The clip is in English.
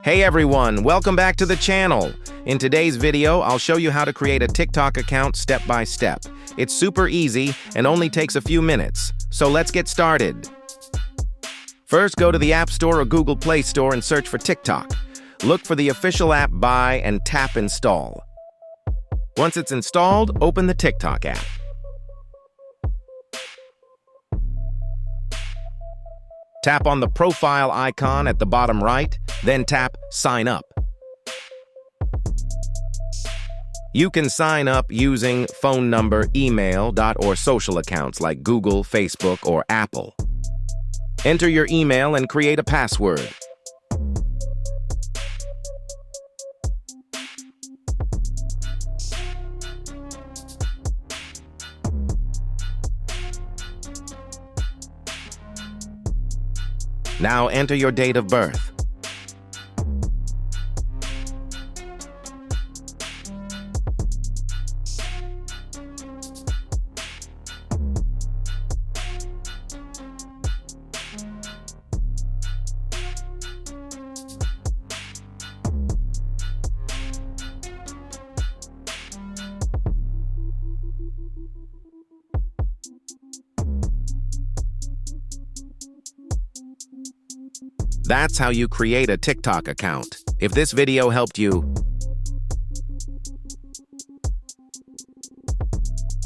Hey everyone, welcome back to the channel. In today's video, I'll show you how to create a TikTok account step by step. It's super easy and only takes a few minutes. So let's get started. First, go to the App Store or Google Play Store and search for TikTok. Look for the official app Buy and tap Install. Once it's installed, open the TikTok app. Tap on the profile icon at the bottom right, then tap Sign Up. You can sign up using phone number, email, or social accounts like Google, Facebook, or Apple. Enter your email and create a password. Now enter your date of birth. That's how you create a TikTok account. If this video helped you,